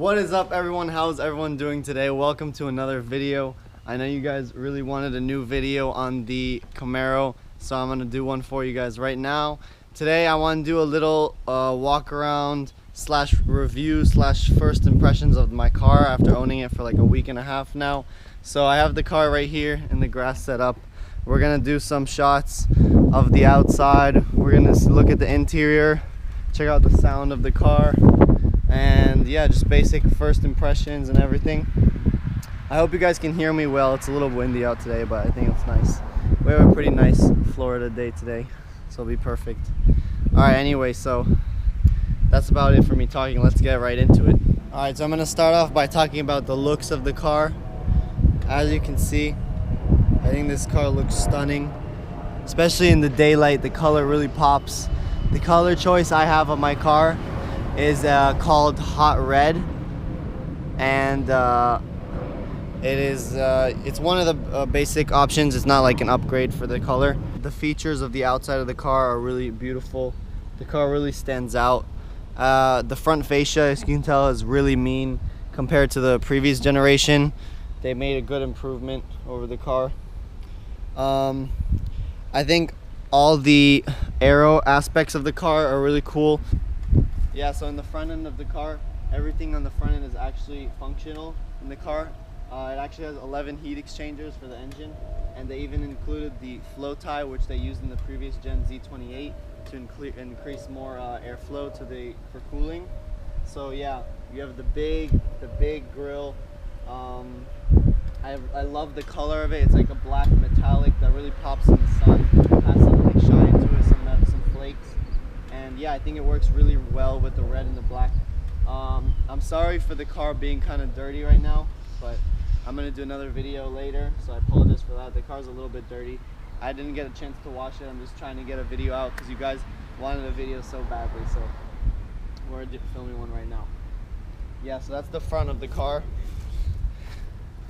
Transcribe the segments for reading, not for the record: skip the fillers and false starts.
What is up, everyone? How's everyone doing today? Welcome to another video. I know you guys really wanted a new video on the Camaro, so I'm gonna do one for you guys right now. Today I want to do a little walk around slash review slash first impressions of my car after owning it for like a week and a half now. So I have the car right here in the grass set up. We're gonna do some shots of the outside. We're gonna look at the interior, check out the sound of the car, and yeah, just basic first impressions and everything. I hope you guys can hear me well. It's a little windy out today, but I think it's nice. We have a pretty nice Florida day today, so it'll be perfect. Alright, anyway, so that's about it for me talking. Let's get right into it. Alright, so I'm gonna start off by talking about the looks of the car. As you can see, I think this car looks stunning, especially in the daylight. The color really pops. The color choice I have on my car is called Hot Red, and it's one of the basic options. It's not like an upgrade for the color. The features of the outside of the car are really beautiful. The car really stands out. The front fascia, as you can tell, is really mean compared to the previous generation. They made a good improvement over the car. I think all the aero aspects of the car are really cool. Yeah, so in the front end of the car, everything on the front end is actually functional in the car. It actually has 11 heat exchangers for the engine, and they even included the flow tie, which they used in the previous gen Z28 to increase more airflow for cooling. So yeah, you have the big grille. I love the color of it. It's like a black metallic that really pops in the sun. It has some like shine to it, some flakes. And yeah, I think it works really well with the red and the black. I'm sorry for the car being kind of dirty right now, but I'm gonna do another video later, so I apologize for that. The car's a little bit dirty. I didn't get a chance to wash it. I'm just trying to get a video out because you guys wanted a video so badly, so we're filming one right now. Yeah, so that's the front of the car.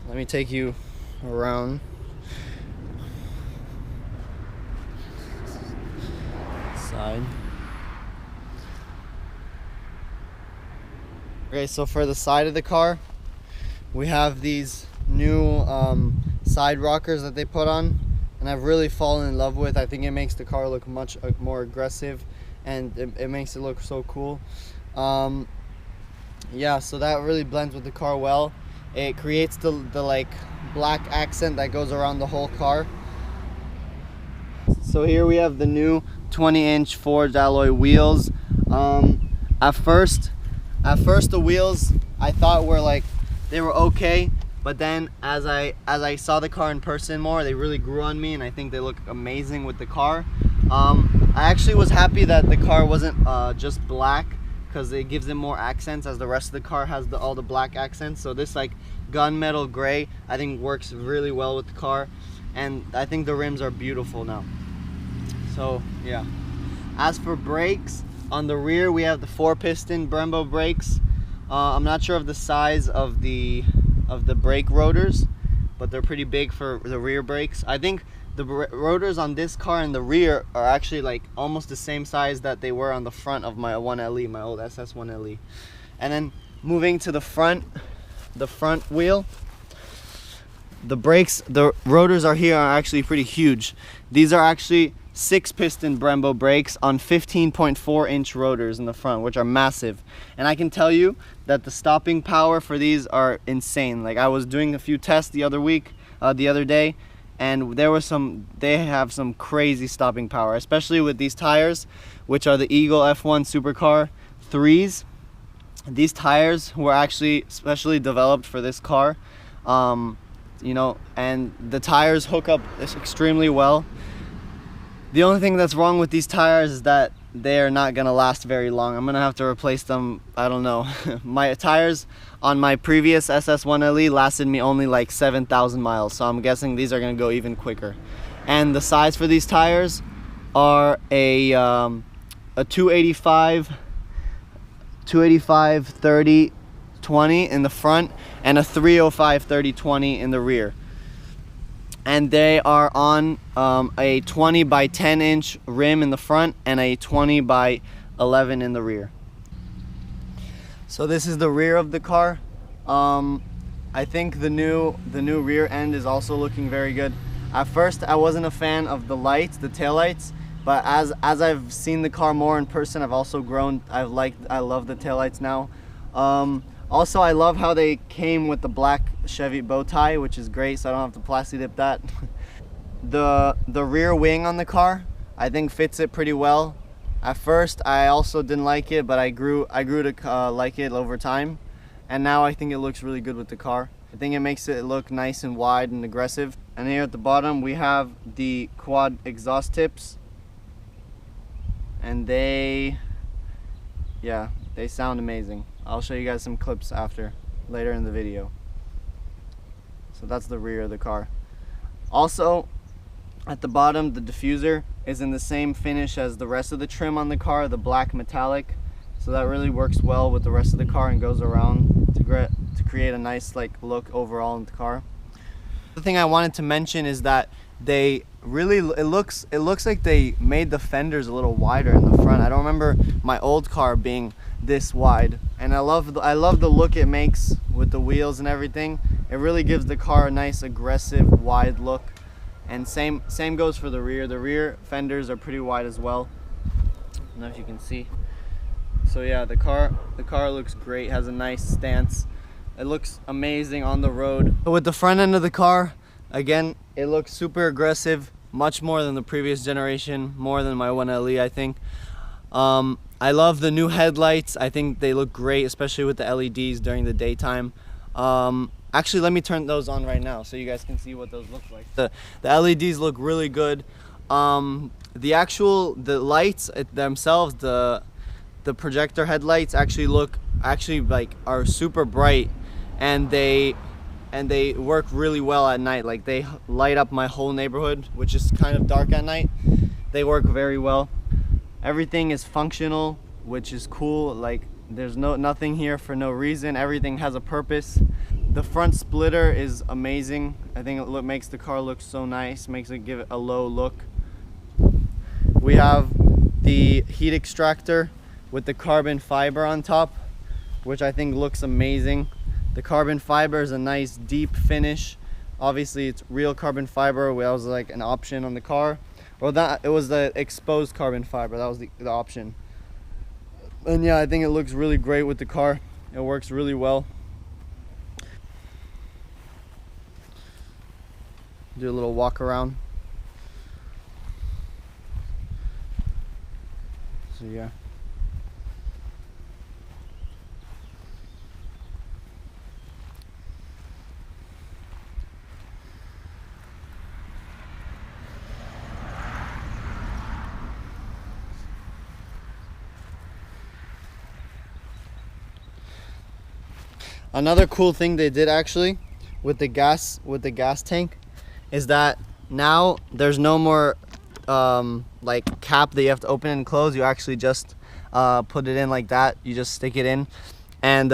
Let me take you around. Side. Okay, so for the side of the car, we have these new side rockers that they put on, and I've really fallen in love with. I think it makes the car look much more aggressive, and it makes it look so cool. Yeah, so that really blends with the car well. It creates the like black accent that goes around the whole car. So here we have the new 20-inch forged alloy wheels. At first the wheels I thought were like, they were okay, but then as I saw the car in person more, they really grew on me, and I think they look amazing with the car. I actually was happy that the car wasn't just black, because it gives it more accents, as the rest of the car has all the black accents. So this like gunmetal gray I think works really well with the car, and I think the rims are beautiful now. So yeah. As for brakes, on the rear we have the 4-piston Brembo brakes. I'm not sure of the size of the brake rotors, but they're pretty big for the rear brakes. I think the rotors on this car in the rear are actually like almost the same size that they were on the front of my 1LE, my old SS1LE. And then moving to the front wheel, the rotors are actually pretty huge. These are actually 6-piston Brembo brakes on 15.4-inch rotors in the front, which are massive. And I can tell you that the stopping power for these are insane. Like, I was doing a few tests the other day, and they have some crazy stopping power, especially with these tires, which are the Eagle F1 Supercar 3s. These tires were actually specially developed for this car, you know, and the tires hook up extremely well. The only thing that's wrong with these tires is that they're not gonna last very long. I'm gonna have to replace them, I don't know. My tires on my previous SS1LE lasted me only like 7,000 miles, so I'm guessing these are gonna go even quicker. And the size for these tires are a 285 30 20 in the front and a 305 30 20 in the rear. And they are on a 20 by 10 inch rim in the front and a 20 by 11 in the rear. So this is the rear of the car. I think the new rear end is also looking very good. At first, I wasn't a fan of the lights, the tail lights, but as I've seen the car more in person, I've also grown. I love the tail lights now. Also, I love how they came with the black Chevy bow tie, which is great, so I don't have to plastic dip that. The rear wing on the car, I think fits it pretty well. At first, I also didn't like it, but I grew to like it over time. And now I think it looks really good with the car. I think it makes it look nice and wide and aggressive. And here at the bottom we have the quad exhaust tips. And they sound amazing. I'll show you guys some clips later in the video. So that's the rear of the car. Also, at the bottom, the diffuser is in the same finish as the rest of the trim on the car, the black metallic. So that really works well with the rest of the car and goes around to create a nice look overall in the car. The thing I wanted to mention is that it looks like they made the fenders a little wider in the front. I don't remember my old car being this wide, and I love the look it makes with the wheels and everything. It really gives the car a nice aggressive wide look. And same goes for the rear. The rear fenders are pretty wide as well. I don't know if you can see. So yeah, the car looks great, has a nice stance. It looks amazing on the road. But with the front end of the car, again, it looks super aggressive, much more than the previous generation, more than my 1LE, I think. I love the new headlights. I think they look great, especially with the LEDs during the daytime. Actually, let me turn those on right now so you guys can see what those look like. The LEDs look really good. The lights themselves, the projector headlights are super bright, and they work really well at night. Like, they light up my whole neighborhood, which is kind of dark at night. They work very well. Everything is functional, which is cool. Like, there's nothing here for no reason. Everything has a purpose. The front splitter is amazing. I think it makes the car look so nice, makes it give it a low look. We have the heat extractor with the carbon fiber on top, which I think looks amazing. The carbon fiber is a nice deep finish. Obviously it's real carbon fiber. That was like an option on the car. Or that it was the exposed carbon fiber, that was the option. And yeah, I think it looks really great with the car. It works really well. Do a little walk around. So yeah. Another cool thing they did actually with the gas tank is that now there's no more like cap that you have to open and close. You actually just put it in like that. You just stick it in. And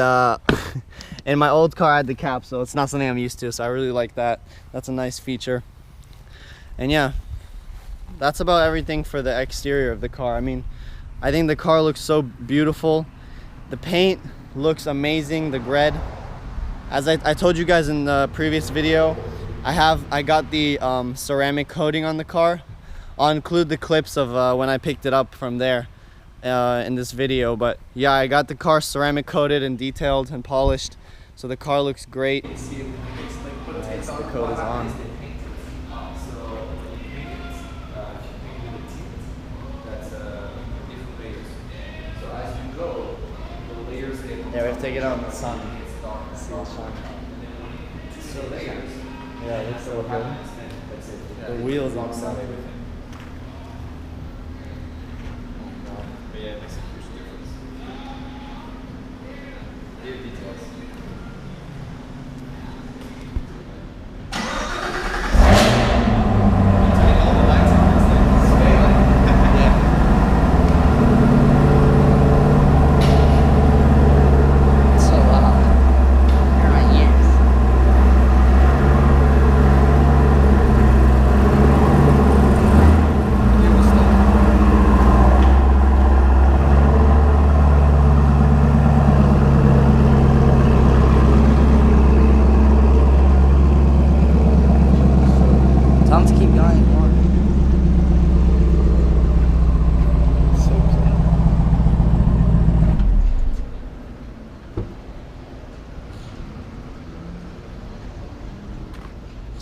in my old car I had the cap, so it's not something I'm used to, so I really like that. That's a nice feature. And yeah, that's about everything for the exterior of the car. I mean, I think the car looks so beautiful. The paint looks amazing. The red, as I told you guys in the previous video, I got the ceramic coating on the car. I'll include the clips of when I picked it up from there in this video. But yeah, I got the car ceramic coated and detailed and polished, so the car looks great. The coat is on. Yeah, we have to take it out in the sun. See the sun. Yeah, it looks so good. The wheels on top. But yeah, it makes a huge difference. Details.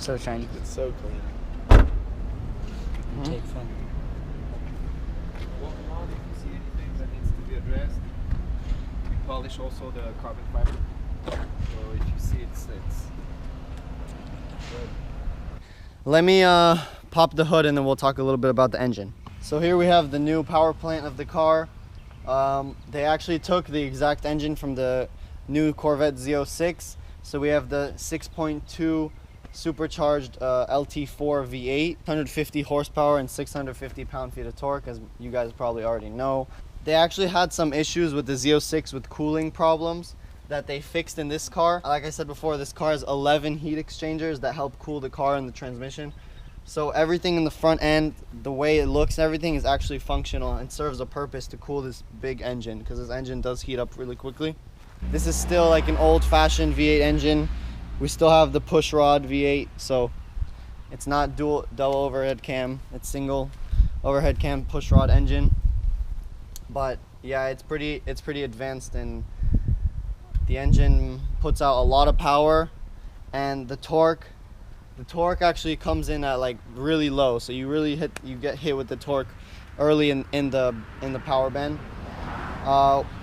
So shiny. It's so clean. Take fun. Walk around, if you see anything that needs to be addressed, we polish also the carbon fiber. So if you see it's good. Let me pop the hood and then we'll talk a little bit about the engine. So here we have the new power plant of the car. They actually took the exact engine from the new Corvette Z06. So we have the 6.2 supercharged LT4 V8, 150 horsepower and 650 pound-feet of torque, as you guys probably already know. They actually had some issues with the Z06 with cooling problems that they fixed in this car. Like I said before, this car has 11 heat exchangers that help cool the car and the transmission. So everything in the front end, the way it looks, everything is actually functional and serves a purpose to cool this big engine, because this engine does heat up really quickly. This is still like an old-fashioned V8 engine. We still have the push rod V8, so it's not double overhead cam, it's single overhead cam push rod engine. But yeah, it's pretty advanced, and the engine puts out a lot of power, and the torque actually comes in at like really low, so you get hit with the torque early in the power band.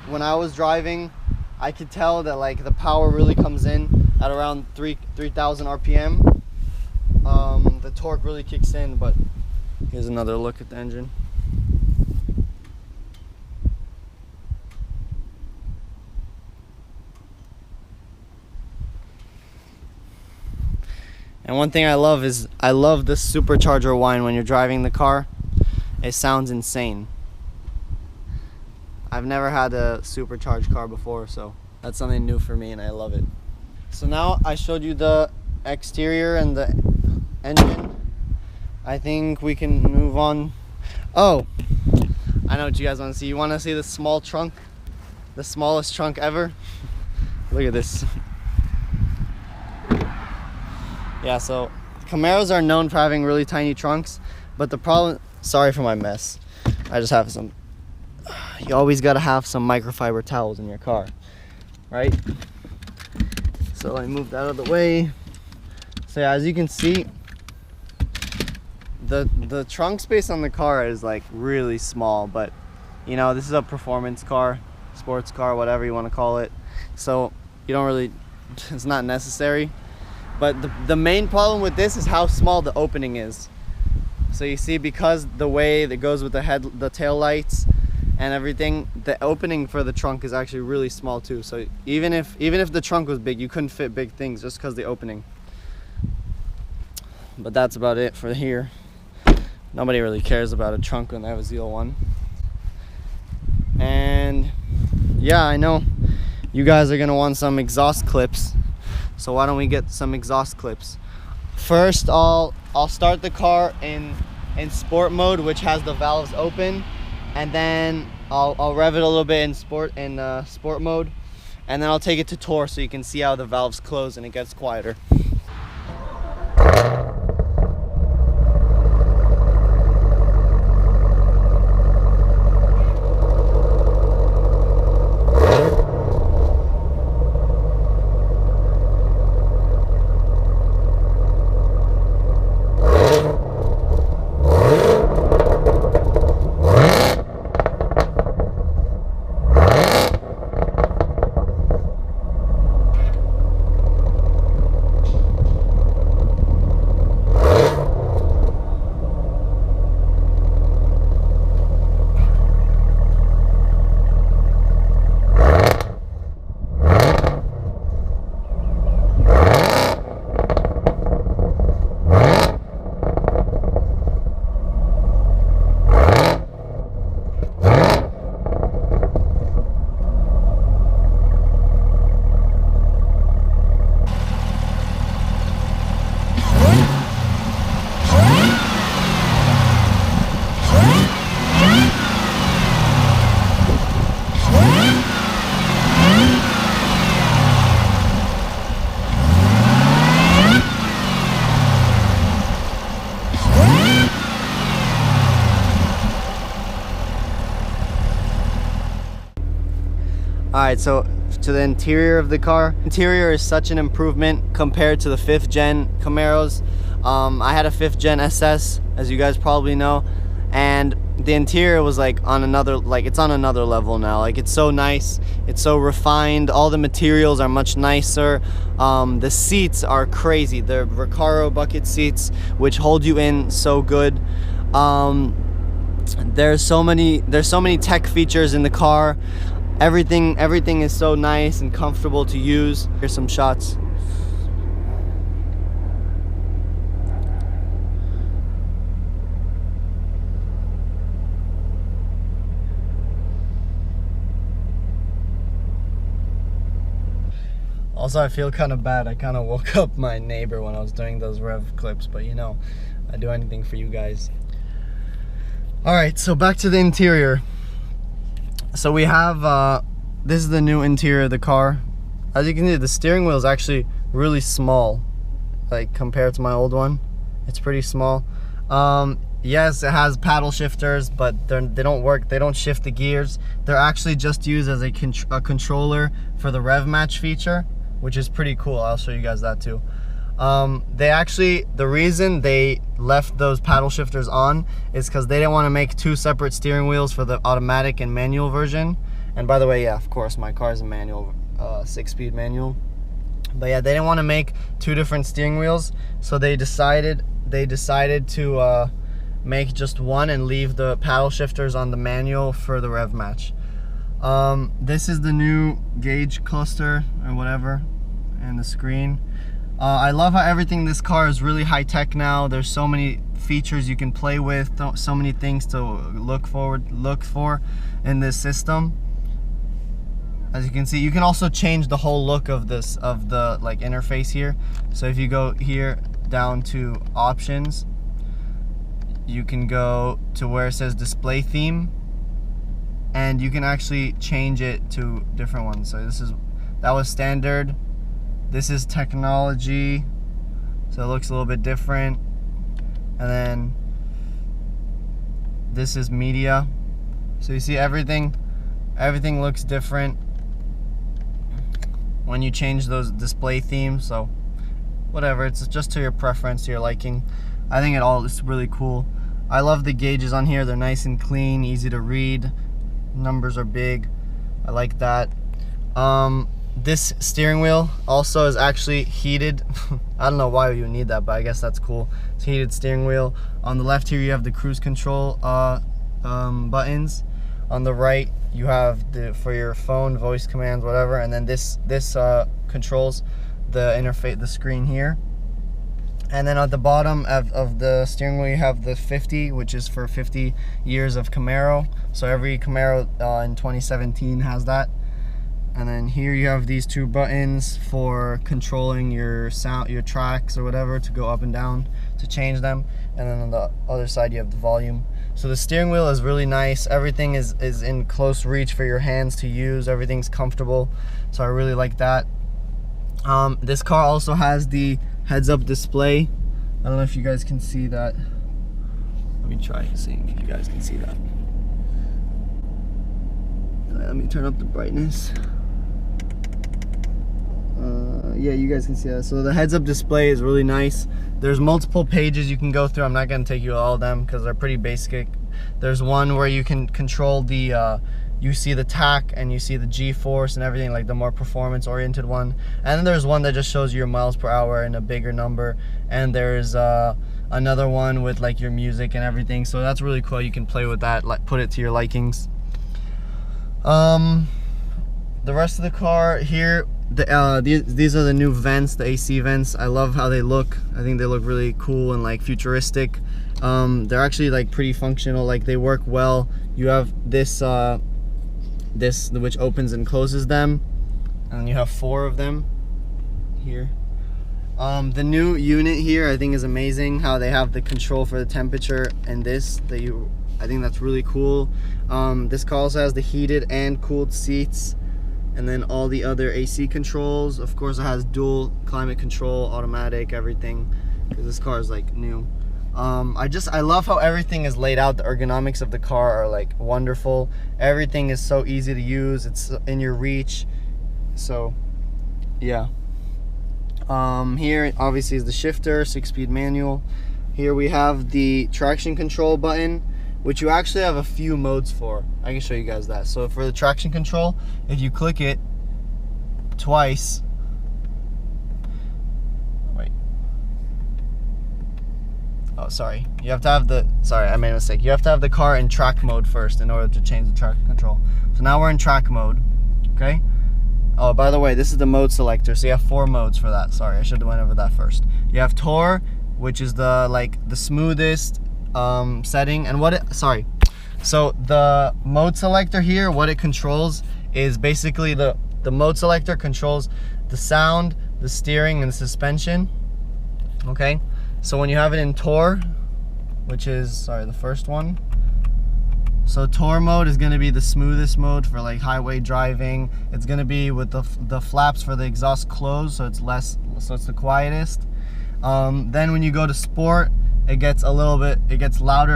When I was driving, I could tell that like the power really comes in at around 3,000 RPM. The torque really kicks in. But here's another look at the engine. And one thing I love is the supercharger whine when you're driving the car. It sounds insane. I've never had a supercharged car before, so that's something new for me and I love it. So now I showed you the exterior and the engine. I think we can move on. Oh, I know what you guys want to see. You want to see the small trunk? The smallest trunk ever? Look at this. Yeah, so Camaros are known for having really tiny trunks, but the problem, sorry for my mess. I just have some, you always gotta have some microfiber towels in your car, right? So I moved out of the way. So yeah, as you can see, the trunk space on the car is like really small, but you know, this is a performance car, sports car, whatever you want to call it. So you don't really, it's not necessary. But the main problem with this is how small the opening is. So you see, because the way that goes with the tail lights and everything, the opening for the trunk is actually really small too. So even if the trunk was big, you couldn't fit big things just because the opening. But that's about it for here. Nobody really cares about a trunk when they have a ZL1. And yeah, I know you guys are gonna want some exhaust clips. So why don't we get some exhaust clips? First, I'll start the car in sport mode, which has the valves open, and then I'll rev it a little bit in sport mode, and then I'll take it to tour so you can see how the valves close and it gets quieter. Alright, so to the interior of the car. Interior is such an improvement compared to the 5th gen Camaros. I had a 5th gen SS, as you guys probably know, and the interior was like on another, like it's on another level now. Like it's so nice, it's so refined, all the materials are much nicer. The seats are crazy. The Recaro bucket seats, which hold you in so good. There's so many tech features in the car. Everything is so nice and comfortable to use. Here's some shots. Also, I feel kind of bad. I kind of woke up my neighbor when I was doing those rev clips, but you know, I do anything for you guys. All right, so back to the interior. So we have, this is the new interior of the car. As you can see, the steering wheel is actually really small, like compared to my old one. It's pretty small. Yes, it has paddle shifters, but they don't work. They don't shift the gears. They're actually just used as a controller for the rev match feature, which is pretty cool. I'll show you guys that too. The reason they left those paddle shifters on is because they didn't want to make 2 separate steering wheels for the automatic and manual version. And by the way, yeah, of course, my car is a manual, 6-speed manual. But yeah, they didn't want to make 2 different steering wheels, so they decided to make just one and leave the paddle shifters on the manual for the rev match. This is the new gauge cluster or whatever, and the screen. I love how everything in this car is really high tech now. There's so many features you can play with, so many things to look for in this system. As you can see, you can also change the whole look of the like interface here. So if you go here down to options, you can go to where it says display theme, and you can actually change it to different ones. So that was standard. This is technology, so it looks a little bit different. And then this is media. So you see everything looks different when you change those display themes. So whatever, it's just to your preference, to your liking. I think it all is really cool. I love the gauges on here. They're nice and clean, easy to read. Numbers are big. I like that. This steering wheel also is actually heated. I don't know why you need that, but I guess that's cool. It's a heated steering wheel. On the left here you have the cruise control buttons. On the right you have for your phone, voice commands, whatever. And then this controls the interface, the screen here. And then at the bottom of the steering wheel you have the 50, which is for 50 years of Camaro. So every Camaro in 2017 has that. And then here you have these 2 buttons for controlling your sound, your tracks or whatever, to go up and down to change them. And then on the other side you have the volume. So the steering wheel is really nice. Everything is in close reach for your hands to use. Everything's comfortable. So I really like that. This car also has the heads-up display. I don't know if you guys can see that. Let me try seeing if you guys can see that. Let me turn up the brightness. Yeah, you guys can see that. So the heads-up display is really nice. There's multiple pages you can go through. I'm not going to take you all of them because they're pretty basic. There's one where you can control the you see the tach and you see the G-force and everything, like the more performance-oriented one. And then there's one that just shows you your miles per hour in a bigger number. And there's another one with like your music and everything. So that's really cool. You can play with that, like put it to your likings. The rest of the car here, these are the new vents, the AC vents. I love how they look. I think they look really cool and like futuristic. They're actually like pretty functional, like they work well. You have this which opens and closes them, and you have 4 of them here. The new unit here I think is amazing, how they have the control for the temperature and I think that's really cool. This car also has the heated and cooled seats, and then all the other AC controls. Of course it has dual climate control, automatic, everything, because this car is like new. I love how everything is laid out. The ergonomics of the car are like wonderful. Everything is so easy to use. It's in your reach. So yeah. Here obviously is the shifter, 6-speed manual. Here we have the traction control button, which you actually have a few modes for. I can show you guys that. So for the traction control, if you click it twice, wait, oh sorry, you have to have the, sorry, I made a mistake. You have to have the car in track mode first in order to change the traction control. So now we're in track mode, okay? Oh, by the way, this is the mode selector, so you have 4 modes for that. Sorry, I should have went over that first. You have Tour, which is the smoothest setting, and so the mode selector here, what it controls is basically the mode selector controls the sound, the steering, and the suspension. Okay, so when you have it in Tour, which is, sorry, the first one. So Tour mode is going to be the smoothest mode for like highway driving. It's going to be with the flaps for the exhaust closed, so it's the quietest. Then when you go to Sport, it gets louder,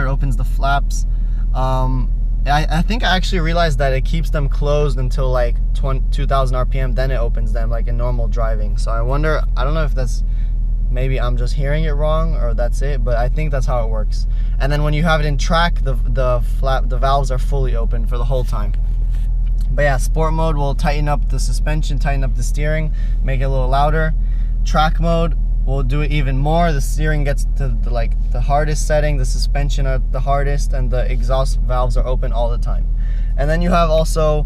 it opens the flaps. I think I actually realized that it keeps them closed until like 2000 RPM, then it opens them like in normal driving. So I wonder, I don't know if that's, maybe I'm just hearing it wrong or that's it, but I think that's how it works. And then when you have it in track, the valves are fully open for the whole time. But yeah, Sport mode will tighten up the suspension, tighten up the steering, make it a little louder. Track mode will do it even more. The steering gets to the hardest setting, the suspension at the hardest, and the exhaust valves are open all the time. And then you have also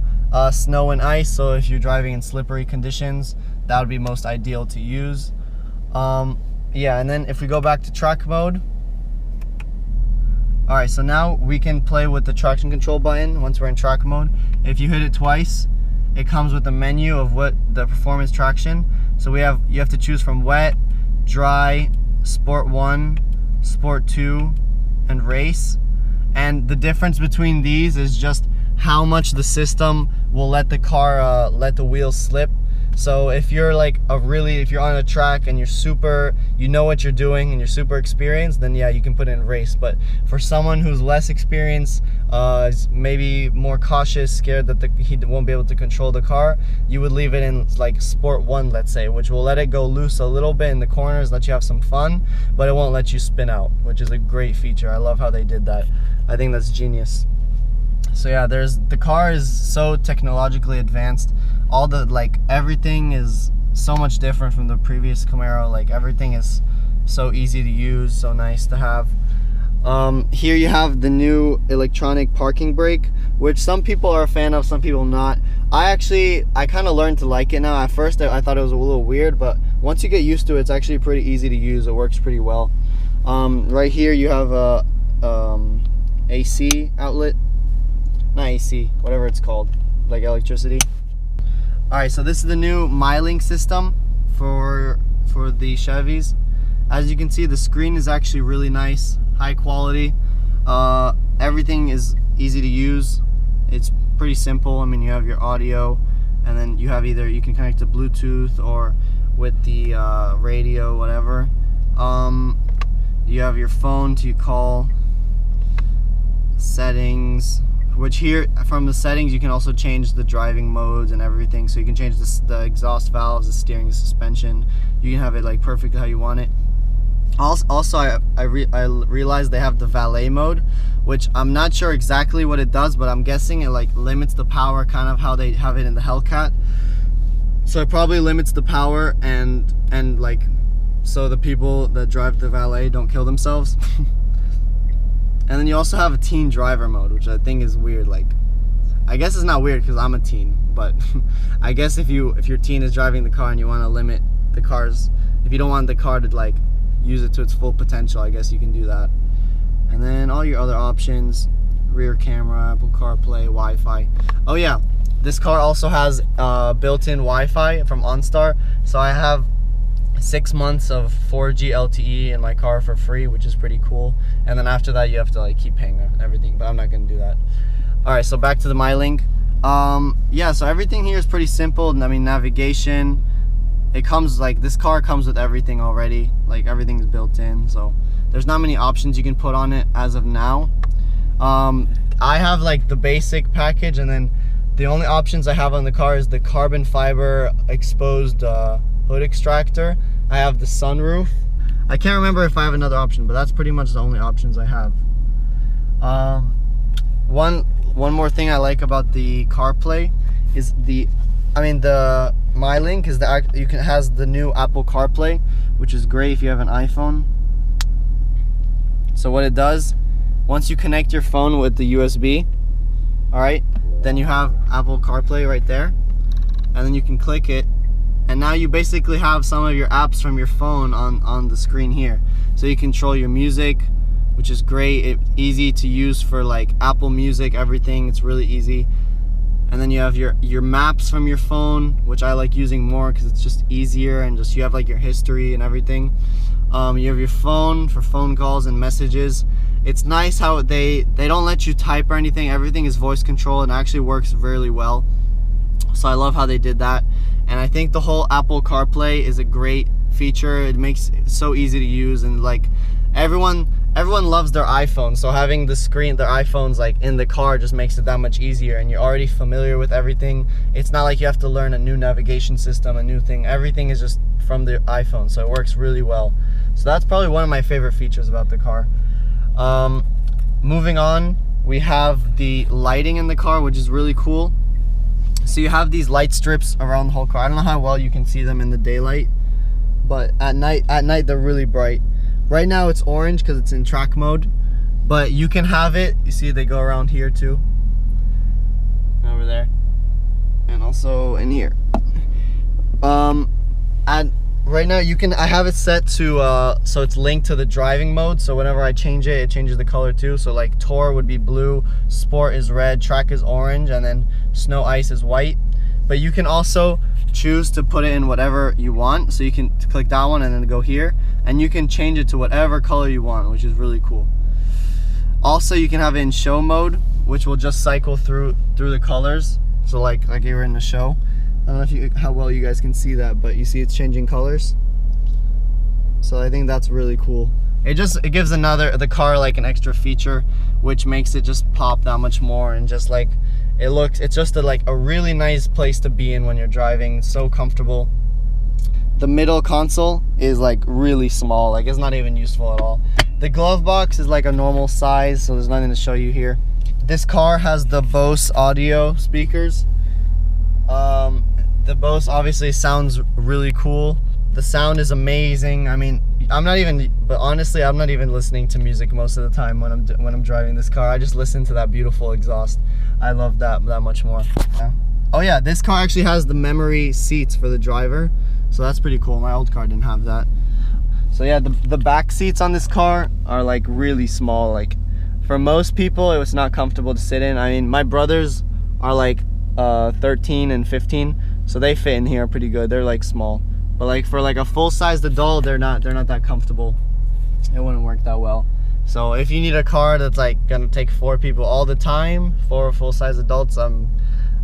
snow and ice, so if you're driving in slippery conditions, that would be most ideal to use. Yeah, and then if we go back to track mode, all right, so now we can play with the traction control button once we're in track mode. If you hit it twice, it comes with a menu of what the performance traction. So you have to choose from wet, dry, Sport 1, Sport 2, and race. And the difference between these is just how much the system will let the car let the wheels slip. So if you're if you're on a track and you know what you're doing and you're super experienced, then yeah, you can put it in race. But for someone who's less experienced, is maybe more cautious, scared that he won't be able to control the car, you would leave it in like Sport 1, let's say, which will let it go loose a little bit in the corners, let you have some fun, but it won't let you spin out, which is a great feature. I love how they did that. I think that's genius. So yeah, the car is so technologically advanced. All the everything is so much different from the previous Camaro. Like everything is so easy to use, so nice to have. Here you have the new electronic parking brake, which some people are a fan of, some people not. I kind of learned to like it now. At first I thought it was a little weird, but once you get used to it, it's actually pretty easy to use. It works pretty well. Right here you have a AC outlet, not AC, whatever it's called, like electricity. Alright, so this is the new MyLink system for the Chevys. As you can see, the screen is actually really nice, high quality. Everything is easy to use. It's pretty simple. I mean, you have your audio, and then you have you can connect to Bluetooth or with the radio, whatever. You have your phone to call, settings, which here from the settings you can also change the driving modes and everything. So you can change the exhaust valves, the steering, the suspension. You can have it like perfectly how you want it. Also, I realized they have the valet mode, which I'm not sure exactly what it does, but I'm guessing it like limits the power, kind of how they have it in the Hellcat. So it probably limits the power and like so the people that drive the valet don't kill themselves. And then you also have a teen driver mode, which I think is weird. Like, I guess it's not weird because I'm a teen, but I guess if your teen is driving the car and you want to limit the cars, if you don't want the car to like use it to its full potential, I guess you can do that. And then all your other options, rear camera, Apple CarPlay, Wi-Fi. Oh yeah, this car also has built-in Wi-Fi from OnStar, so I have 6 months of 4G LTE in my car for free, which is pretty cool. And then after that you have to like keep paying and everything, but I'm not gonna do that. All right, so back to the MyLink. Yeah, so everything here is pretty simple. I mean, navigation, it comes like, this car comes with everything already, like everything's built in, so there's not many options you can put on it as of now. I have like the basic package, and then The only options I have on the car is the carbon fiber exposed hood extractor. I have the sunroof. I can't remember if I have another option, but that's pretty much the only options I have. One more thing I like about the CarPlay is MyLink is has the new Apple CarPlay, which is great if you have an iPhone. So what it does, once you connect your phone with the USB, all right, then you have Apple CarPlay right there, and then you can click it, and now you basically have some of your apps from your phone on the screen here. So you control your music, which is great. It's easy to use for like Apple Music, everything. It's really easy. And then you have your maps from your phone, which I like using more because it's just easier, and just you have like your history and everything. You have your phone for phone calls and messages. It's nice how they don't let you type or anything. Everything is voice control and actually works really well. So I love how they did that. And I think the whole Apple CarPlay is a great feature. It makes it so easy to use, and like everyone loves their iPhone, so having the screen, their iPhones like in the car just makes it that much easier, and you're already familiar with everything. It's not like you have to learn a new navigation system, a new thing. Everything is just from the iPhone, so it works really well. So that's probably one of my favorite features about the car. Moving on, we have the lighting in the car, which is really cool. So you have these light strips around the whole car. I don't know how well you can see them in the daylight, but at night they're really bright. Right now it's orange because it's in track mode, but you can have it, you see they go around here too, over there, and also in here. Right now I have it set to so it's linked to the driving mode, so whenever I change it, it changes the color too. So like Tour would be blue, Sport is red, Track is orange, and then Snow Ice is white. But you can also choose to put it in whatever you want, so you can click that one and then go here, and you can change it to whatever color you want, which is really cool. Also, you can have it in show mode, which will just cycle through the colors, so like you were in the show. I don't know how well you guys can see that, but you see it's changing colors. So I think that's really cool. It gives the car like an extra feature, which makes it just pop that much more, and just like it's just a really nice place to be in when you're driving. It's so comfortable. The middle console is like really small, like it's not even useful at all. The glove box is like a normal size, so there's nothing to show you here. This car has the Bose audio speakers. The Bose obviously sounds really cool. The sound is amazing. I mean, honestly, I'm not even listening to music most of the time when I'm driving this car. I just listen to that beautiful exhaust. I love that much more. Yeah. Oh yeah, this car actually has the memory seats for the driver, so that's pretty cool. My old car didn't have that. So yeah, the back seats on this car are like really small. Like for most people, it was not comfortable to sit in. I mean, my brothers are like 13 and 15, so they fit in here pretty good. They're like small, but like for like a full-sized adult, they're not that comfortable. It wouldn't work that well. So if you need a car that's like gonna take 4 people all the time, 4 full-size adults, I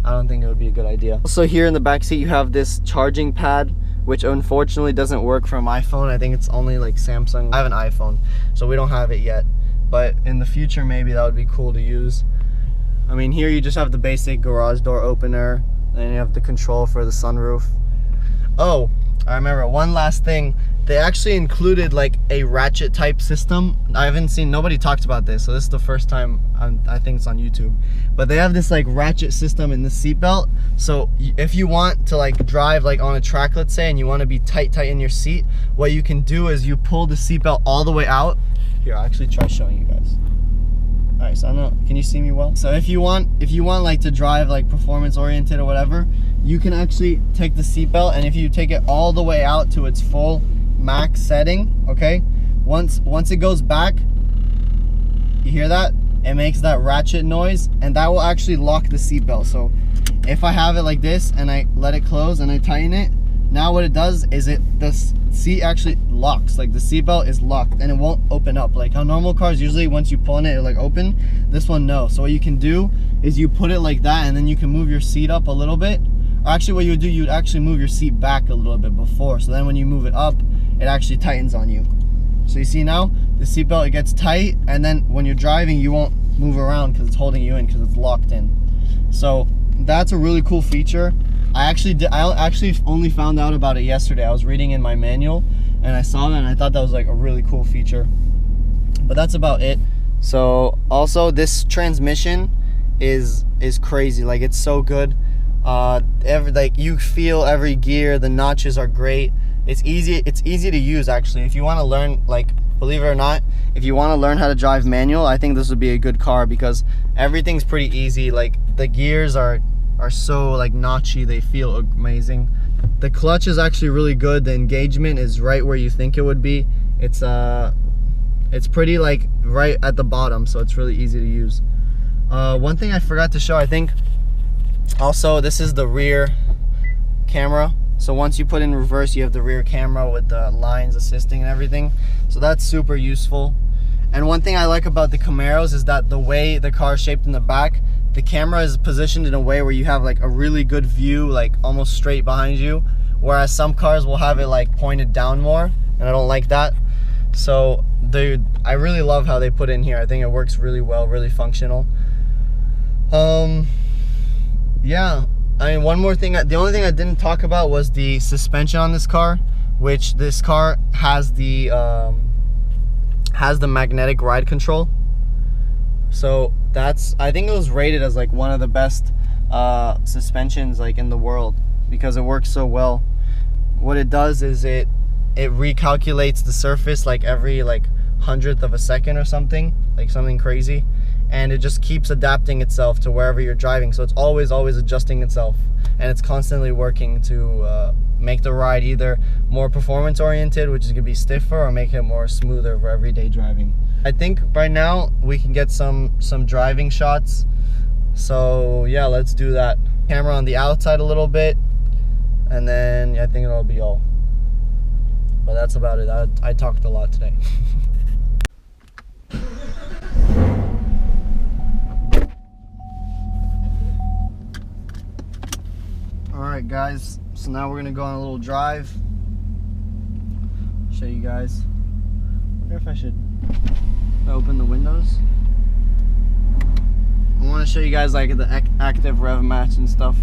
don't think it would be a good idea. Also here in the back seat you have this charging pad, which unfortunately doesn't work from iPhone. I think it's only like Samsung. I have an iPhone, so we don't have it yet, but in the future maybe that would be cool to use. I mean, here you just have the basic garage door opener, and you have the control for the sunroof. Oh, I remember one last thing. They actually included like a ratchet type system. Nobody talked about this, so this is the first time I think it's on YouTube. But they have this like ratchet system in the seatbelt. So if you want to like drive like on a track, let's say, and you want to be tight in your seat, what you can do is you pull the seatbelt all the way out. Here, I'll actually try showing you guys. Alright, so I don't know, can you see me well? So if you want like to drive like performance oriented or whatever, you can actually take the seatbelt, and if you take it all the way out to its full max setting, okay, once it goes back, you hear that? It makes that ratchet noise, and that will actually lock the seatbelt. So if I have it like this and I let it close and I tighten it, now what it does is the seat actually locks. Like the seatbelt is locked and it won't open up. Like how normal cars usually once you pull on it, it'll like open. This one no. So what you can do is you put it like that, and then you can move your seat up a little bit. Or actually what you would do, you'd actually move your seat back a little bit before. So then when you move it up, it actually tightens on you. So you see now, the seatbelt, it gets tight, and then when you're driving, you won't move around because it's holding you in because it's locked in. So that's a really cool feature. I actually only found out about it yesterday. I was reading in my manual and I saw that and I thought that was like a really cool feature. But that's about it. So also this transmission is crazy. Like, it's so good. Like, you feel every gear. The notches are great. It's easy to use, actually. If you want to learn, like, believe it or not, if you want to learn how to drive manual, I think this would be a good car because everything's pretty easy. Like, the gears are so like notchy, they feel amazing. The clutch is actually really good. The engagement is right where you think it would be. It's pretty like right at the bottom, so it's really easy to use. One thing I forgot to show, I think, also, this is the rear camera. So once you put in reverse, you have the rear camera with the lines assisting and everything. So that's super useful. And one thing I like about the Camaros is that the way the car is shaped in the back, the camera is positioned in a way where you have like a really good view, like almost straight behind you. Whereas some cars will have it like pointed down more, and I don't like that. So I really love how they put it in here. I think it works really well, really functional. Yeah, I mean, one more thing, the only thing I didn't talk about was the suspension on this car, which this car has the magnetic ride control. So I think it was rated as like one of the best suspensions like in the world because it works so well. What it does is it recalculates the surface like every like 100th of a second or something, like something crazy. And it just keeps adapting itself to wherever you're driving. So it's always adjusting itself, and it's constantly working to make the ride either more performance oriented, which is gonna be stiffer, or make it more smoother for everyday driving. I think right now we can get some driving shots. So yeah, let's do that. Camera on the outside a little bit, and then I think it'll be all. But that's about it. I talked a lot today. Alright guys, so now we're gonna go on a little drive. Show you guys. I wonder if I should open the windows. I want to show you guys like the active rev match and stuff.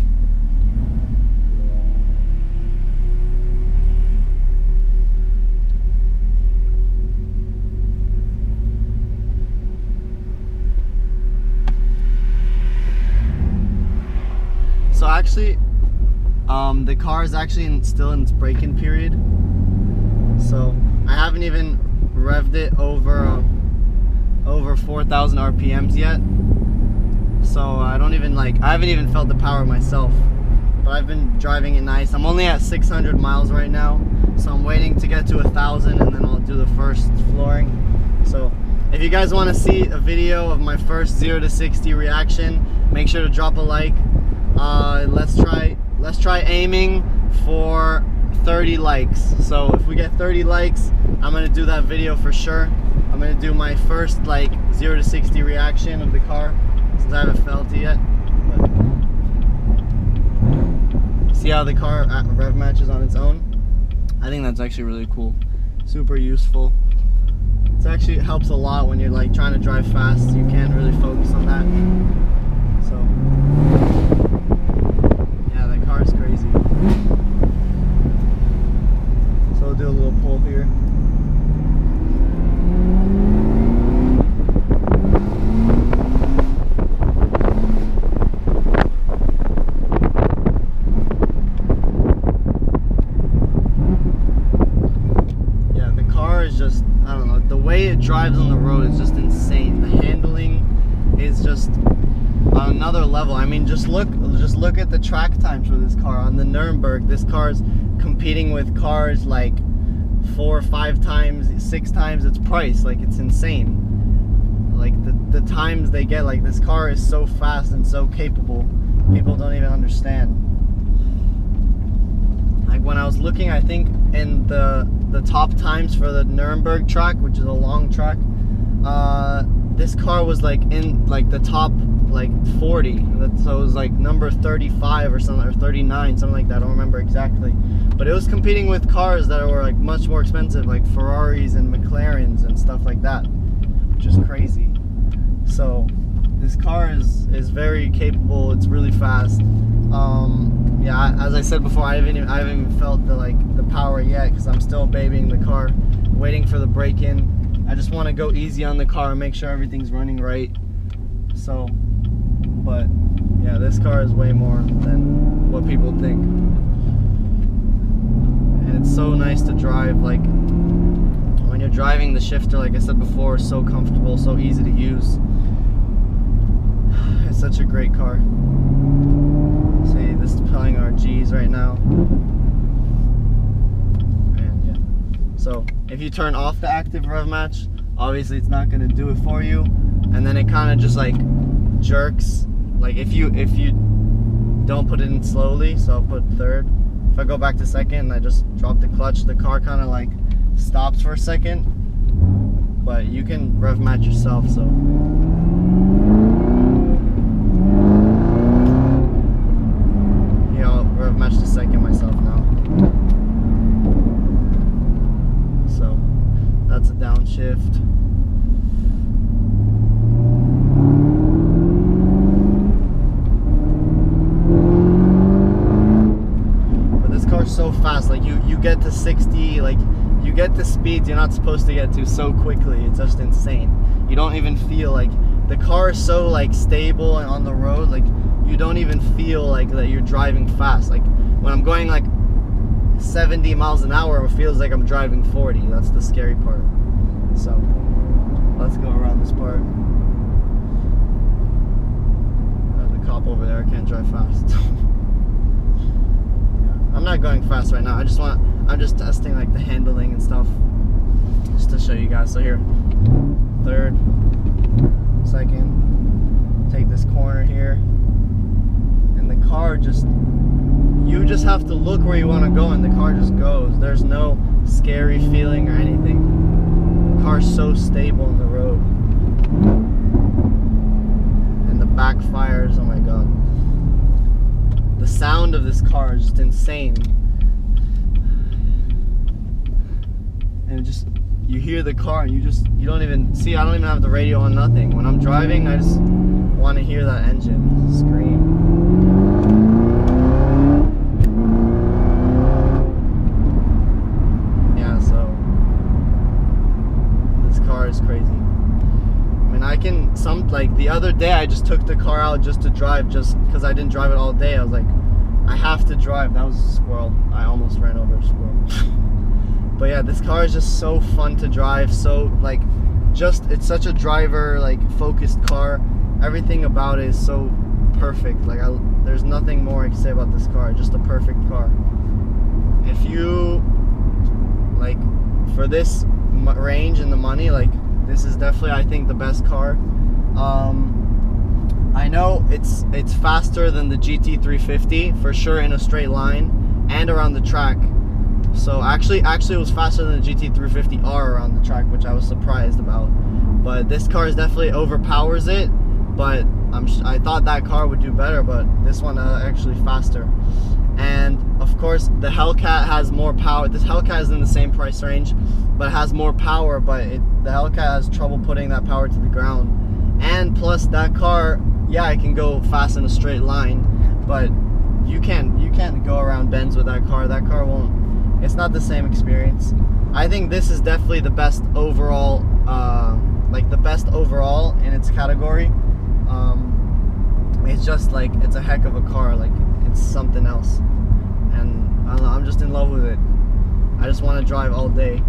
So actually, the car is actually still in its break-in period. So I haven't even revved it over 4,000 RPMs yet. So I haven't even felt the power myself. But I've been driving it nice. I'm only at 600 miles right now, so I'm waiting to get to 1,000 and then I'll do the first flooring. So if you guys want to see a video of my first 0 to 60 reaction, make sure to drop a like. Let's try aiming for 30 likes. So if we get 30 likes, I'm gonna do that video for sure. I'm gonna do my first like 0 to 60 reaction of the car since I haven't felt it yet. But see how the car rev matches on its own? I think that's actually really cool. Super useful. It actually helps a lot when you're like trying to drive fast. You can't really focus on that. So yeah, that car is crazy. So I'll do a little pull here. Yeah, the car is just, I don't know, the way it drives on the road is just insane. The handling is just on another level. I mean, just look at the track times for this car. On the Nuremberg, this car is competing with cars like 4 or 5 times, 6 times its price. Like, it's insane. Like the times they get. Like, this car is so fast and so capable, people don't even understand. Like, when I was looking, I think in the top times for the Nuremberg track, which is a long track, this car was like in like the top like 40. So it was like number 35 or something, or 39, something like that. I don't remember exactly. But it was competing with cars that were like much more expensive, like Ferraris and McLarens and stuff like that, which is crazy. So this car is very capable. It's really fast. Yeah, as I said before, I haven't even felt the power yet, because I'm still babying the car, waiting for the break-in. I just want to go easy on the car and make sure everything's running right. So, but yeah, this car is way more than what people think, and it's so nice to drive. Like, when you're driving the shifter, like I said before, is so comfortable, so easy to use. It's such a great car. See, this is playing our G's right now. And yeah. So if you turn off the active rev match, obviously it's not gonna do it for you. And then it kind of just like jerks. Like if you don't put it in slowly, so I'll put third. If I go back to second and I just drop the clutch, the car kind of like stops for a second. But you can rev match yourself, so. I've matched the second myself now. So that's a downshift. But this car's so fast. Like you get to 60, like you get to speeds you're not supposed to get to so quickly. It's just insane. You don't even feel like the car is so like stable and on the road. Like you don't even feel like that you're driving fast. Like when I'm going like 70 miles an hour, it feels like I'm driving 40. That's the scary part. So let's go around this part. There's a cop over there. I can't drive fast. Yeah. I'm not going fast right now. I'm just testing like the handling and stuff, just to show you guys. So here, third, second, take this corner here. The car you just have to look where you want to go and the car just goes. There's no scary feeling or anything. The car's so stable on the road. And the backfires, oh my god. The sound of this car is just insane. And just, you hear the car and you don't even see, I don't even have the radio on, nothing. When I'm driving, I just want to hear that engine scream. Is crazy. I mean, like the other day I just took the car out just to drive, just because I didn't drive it all day. I was like, I have to drive. That was a squirrel. I almost ran over a squirrel. But yeah, this car is just so fun to drive. So like, it's such a driver like focused car. Everything about it is so perfect. Like there's nothing more I can say about this car. Just a perfect car. If you like, for this range and the money, like this is definitely, I think, the best car. I know it's faster than the GT350 for sure in a straight line and around the track. So actually it was faster than the GT350R around the track, which I was surprised about. But this car definitely overpowers it. But I thought that car would do better, but this one actually faster. And of course the Hellcat has more power. This Hellcat is in the same price range, but it has more power, but the Hellcat has trouble putting that power to the ground. And plus that car, yeah, it can go fast in a straight line, but you can't go around bends with that car. That car won't, it's not the same experience. I think this is definitely the best overall, like the best overall in its category. It's just like, it's a heck of a car. Like, it's something else, and I don't know, I'm just in love with it. I just want to drive all day.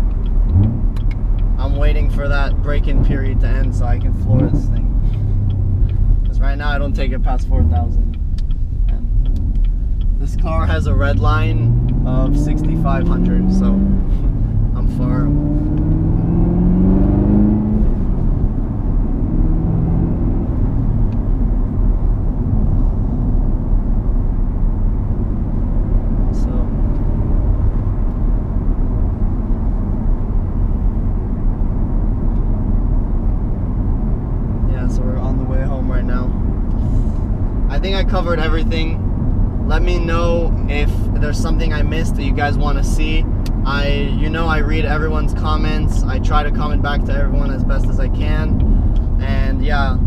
I'm waiting for that break-in period to end so I can floor this thing, because right now I don't take it past 4,000. And this car has a red line of 6,500, so I'm far. I think I covered everything. Let me know if there's something I missed that you guys want to see. I read everyone's comments. I try to comment back to everyone as best as I can. And yeah,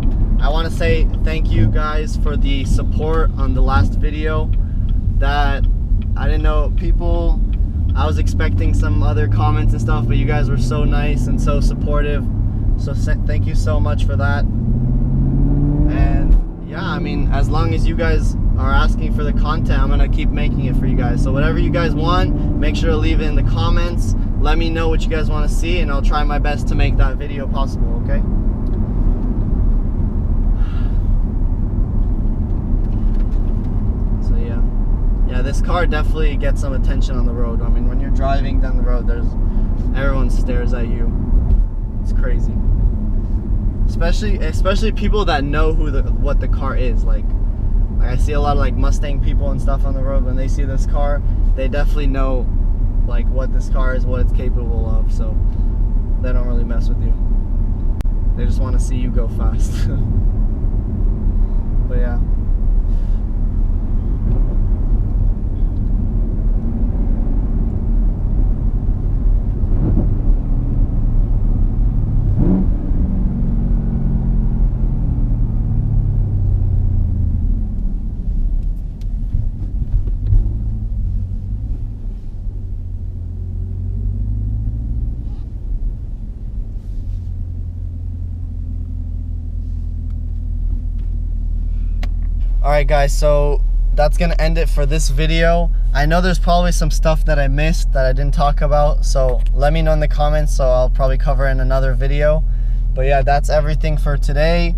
I want to say thank you guys for the support on the last video. That I didn't know people, I was expecting some other comments and stuff, but you guys were so nice and so supportive. So thank you so much for that. And yeah, I mean, as long as you guys are asking for the content, I'm gonna keep making it for you guys. So whatever you guys want, make sure to leave it in the comments. Let me know what you guys want to see, and I'll try my best to make that video possible, okay? So yeah, this car definitely gets some attention on the road. I mean, when you're driving down the road, everyone stares at you. It's crazy. Especially people that know what the car is. Like I see a lot of like Mustang people and stuff on the road. When they see this car, they definitely know like what this car is, what it's capable of. So they don't really mess with you. They just want to see you go fast. But yeah. Alright guys, so that's gonna end it for this video. I know there's probably some stuff that I missed that I didn't talk about, so let me know in the comments, so I'll probably cover in another video. But yeah, that's everything for today.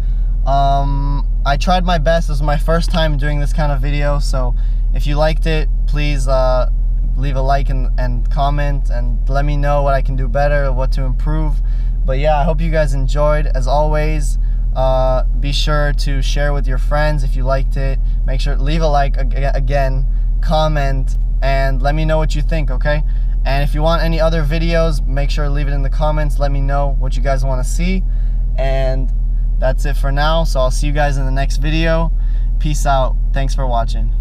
I tried my best. This was my first time doing this kind of video, so if you liked it, please leave a like and comment, and let me know what I can do better, what to improve. But yeah, I hope you guys enjoyed. As always, be sure to share with your friends if you liked it. Make sure leave a like again, comment, and let me know what you think, okay? And if you want any other videos, make sure to leave it in the comments. Let me know what you guys want to see. And that's it for now, so I'll see you guys in the next video. Peace out. Thanks for watching.